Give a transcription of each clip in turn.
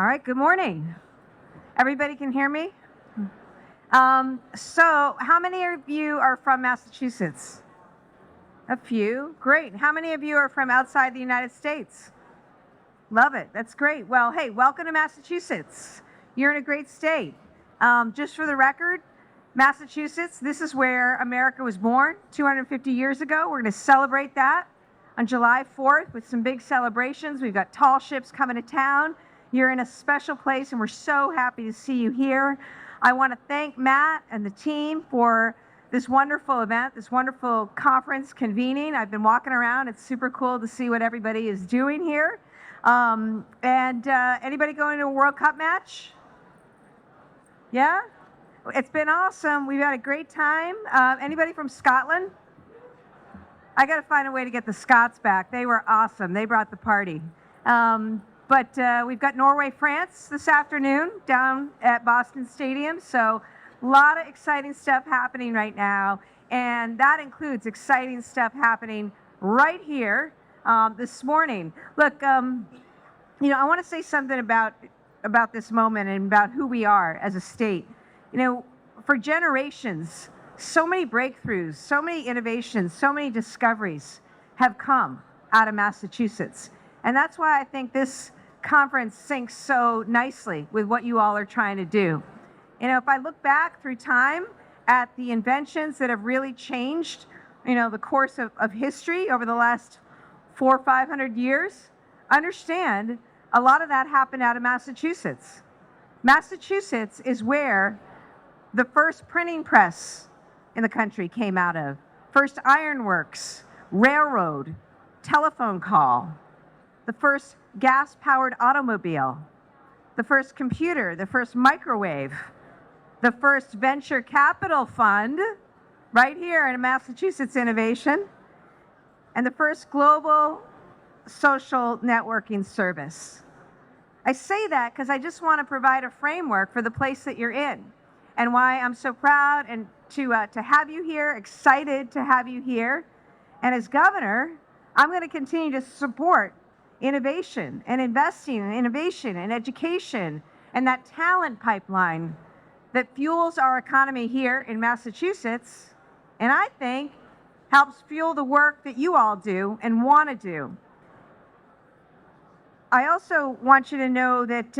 All right, good morning. Everybody can hear me? So how many of you are from Massachusetts? A few, great. How many of you are from outside the United States? Love it, that's great. Well, hey, welcome to Massachusetts. You're in a great state. Just for the record, Massachusetts, this is where America was born 250 years ago. We're gonna celebrate that on July 4th with some big celebrations. We've got tall ships coming to town. You're in a special place and we're so happy to see you here. I want to thank Matt and the team for this wonderful event, this wonderful conference convening. I've been walking around. It's super cool to see what everybody is doing here. Anybody going to a World Cup match? Yeah? It's been awesome. We've had a great time. Anybody from Scotland? I got to find a way to get the Scots back. They were awesome. They brought the party. But we've got Norway, France this afternoon down at Boston Stadium. So a lot of exciting stuff happening right now. And that includes exciting stuff happening right here this morning. Look, I want to say something about this moment and about who we are as a state. For generations, so many breakthroughs, so many innovations, so many discoveries have come out of Massachusetts. And that's why I think this conference syncs so nicely with what you all are trying to do. If I look back through time at the inventions that have really changed, the course of history over the last 400 or 500 years, understand a lot of that happened out of Massachusetts. Massachusetts is where the first printing press in the country came out of, first ironworks, railroad, telephone call, the first gas-powered automobile, the first computer, the first microwave, the first venture capital fund, right here in Massachusetts Innovation, and the first global social networking service. I say that because I just want to provide a framework for the place that you're in and why I'm so proud and to have you here, excited to have you here. And as governor, I'm going to continue to support innovation and investing in innovation and education and that talent pipeline that fuels our economy here in Massachusetts, and I think helps fuel the work that you all do and want to do. I also want you to know that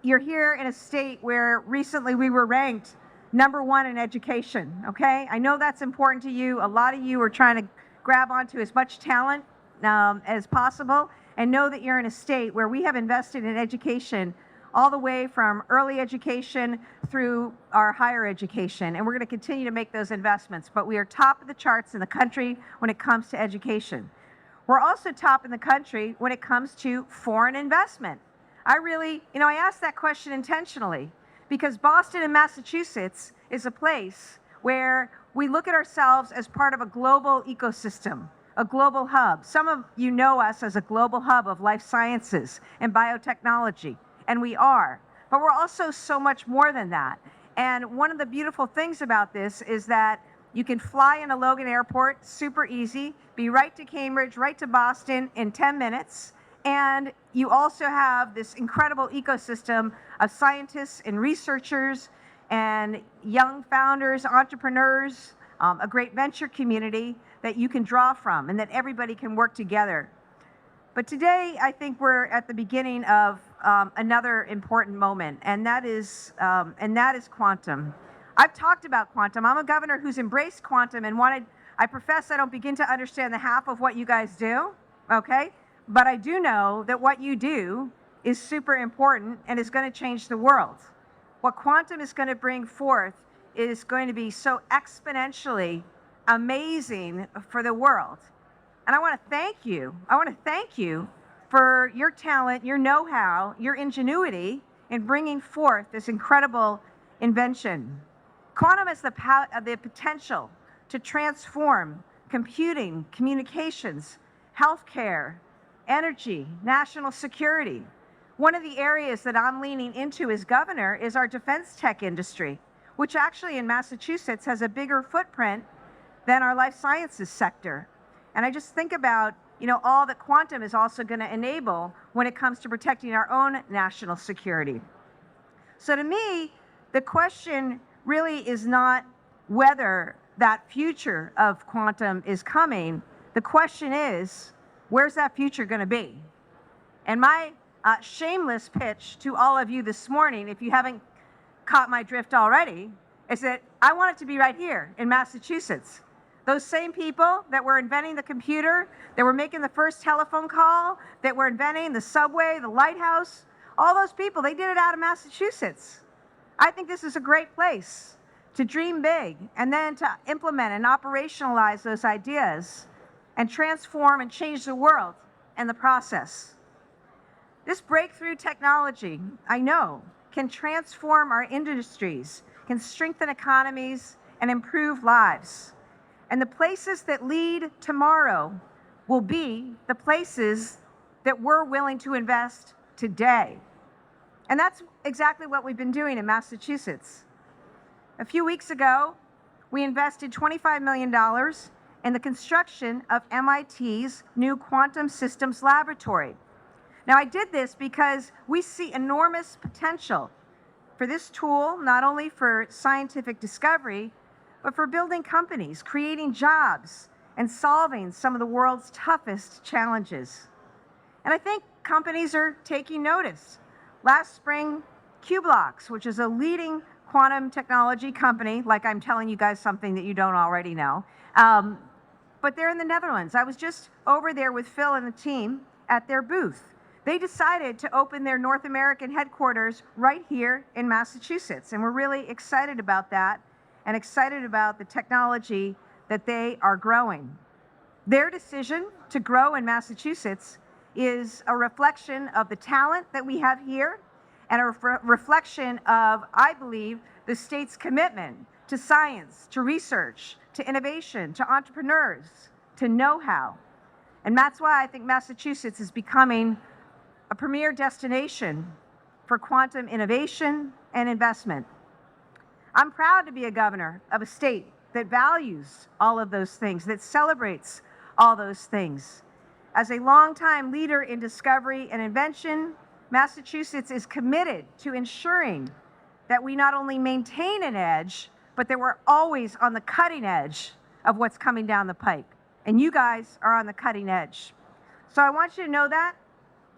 you're here in a state where recently we were ranked #1 in education, okay? I know that's important to you. A lot of you are trying to grab onto as much talent as possible, and know that you're in a state where we have invested in education all the way from early education through our higher education, and we're going to continue to make those investments. But we are top of the charts in the country when it comes to education. We're also top in the country when it comes to foreign investment. I asked that question intentionally because Boston and Massachusetts is a place where we look at ourselves as part of a global ecosystem, a global hub. Some of you know us as a global hub of life sciences and biotechnology, and we are. But we're also so much more than that. And one of the beautiful things about this is that you can fly into Logan Airport, super easy, be right to Cambridge, right to Boston in 10 minutes. And you also have this incredible ecosystem of scientists and researchers and young founders, entrepreneurs, a great venture community that you can draw from and that everybody can work together. But today, I think we're at the beginning of another important moment, and that is quantum. I've talked about quantum. I'm a governor who's embraced quantum and I profess I don't begin to understand the half of what you guys do, okay? But I do know that what you do is super important and is going to change the world. What quantum is going to bring forth is going to be so exponentially amazing for the world. And I want to thank you. I want to thank you for your talent, your know-how, your ingenuity in bringing forth this incredible invention. Quantum has the potential to transform computing, communications, healthcare, energy, national security. One of the areas that I'm leaning into as governor is our defense tech industry, which actually in Massachusetts has a bigger footprint than our life sciences sector. And I just think about all that quantum is also going to enable when it comes to protecting our own national security. So to me, the question really is not whether that future of quantum is coming. The question is, where's that future going to be? And my shameless pitch to all of you this morning, if you haven't caught my drift already, is that I want it to be right here in Massachusetts. Those same people that were inventing the computer, that were making the first telephone call, that were inventing the subway, the lighthouse, all those people, they did it out of Massachusetts. I think this is a great place to dream big and then to implement and operationalize those ideas and transform and change the world in the process. This breakthrough technology, I know, can transform our industries, can strengthen economies, and improve lives. And the places that lead tomorrow will be the places that we're willing to invest today. And that's exactly what we've been doing in Massachusetts. A few weeks ago, we invested $25 million in the construction of MIT's new Quantum Systems Laboratory. Now, I did this because we see enormous potential for this tool, not only for scientific discovery, but for building companies, creating jobs, and solving some of the world's toughest challenges. And I think companies are taking notice. Last spring, Q-Blocks, which is a leading quantum technology company, like I'm telling you guys something that you don't already know, but they're in the Netherlands. I was just over there with Phil and the team at their booth. They decided to open their North American headquarters right here in Massachusetts, and we're really excited about that and excited about the technology that they are growing. Their decision to grow in Massachusetts is a reflection of the talent that we have here and a reflection of, I believe, the state's commitment to science, to research, to innovation, to entrepreneurs, to know-how. And that's why I think Massachusetts is becoming a premier destination for quantum innovation and investment. I'm proud to be a governor of a state that values all of those things, that celebrates all those things. As a longtime leader in discovery and invention, Massachusetts is committed to ensuring that we not only maintain an edge, but that we're always on the cutting edge of what's coming down the pike. And you guys are on the cutting edge. So I want you to know that.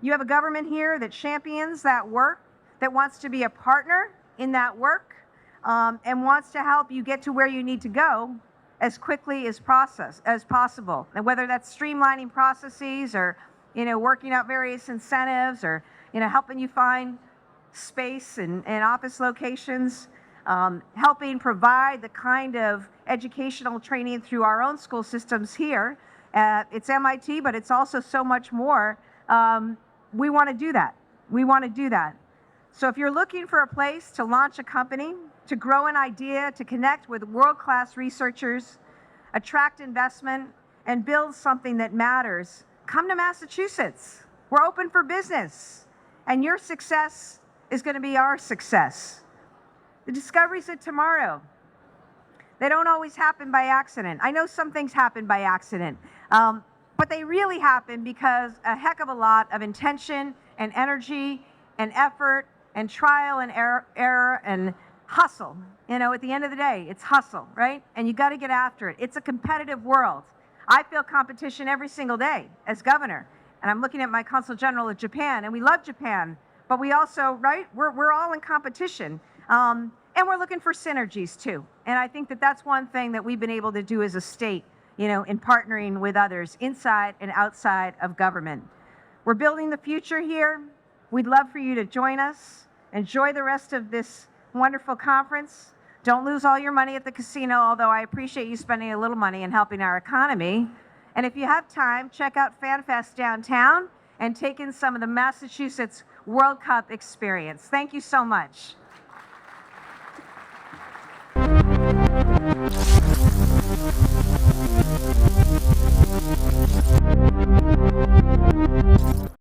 You have a government here that champions that work, that wants to be a partner in that work, and wants to help you get to where you need to go as quickly as possible. And whether that's streamlining processes or, working out various incentives or, helping you find space and office locations, helping provide the kind of educational training through our own school systems here. It's MIT, but it's also so much more. We want to do that. We want to do that. So if you're looking for a place to launch a company, to grow an idea, to connect with world-class researchers, attract investment, and build something that matters, come to Massachusetts. We're open for business, and your success is going to be our success. The discoveries of tomorrow, they don't always happen by accident. I know some things happen by accident, but they really happen because a heck of a lot of intention and energy and effort and trial and error and hustle. At the end of the day, it's hustle, right? And you got to get after it. It's a competitive world. I feel competition every single day as governor. And I'm looking at my consul general of Japan, and we love Japan, but we also, right, we're all in competition. And we're looking for synergies too. And I think that that's one thing that we've been able to do as a state, in partnering with others inside and outside of government. We're building the future here. We'd love for you to join us. Enjoy the rest of this wonderful conference. Don't lose all your money at the casino, although I appreciate you spending a little money and helping our economy. And if you have time, check out FanFest downtown and take in some of the Massachusetts World Cup experience. Thank you so much.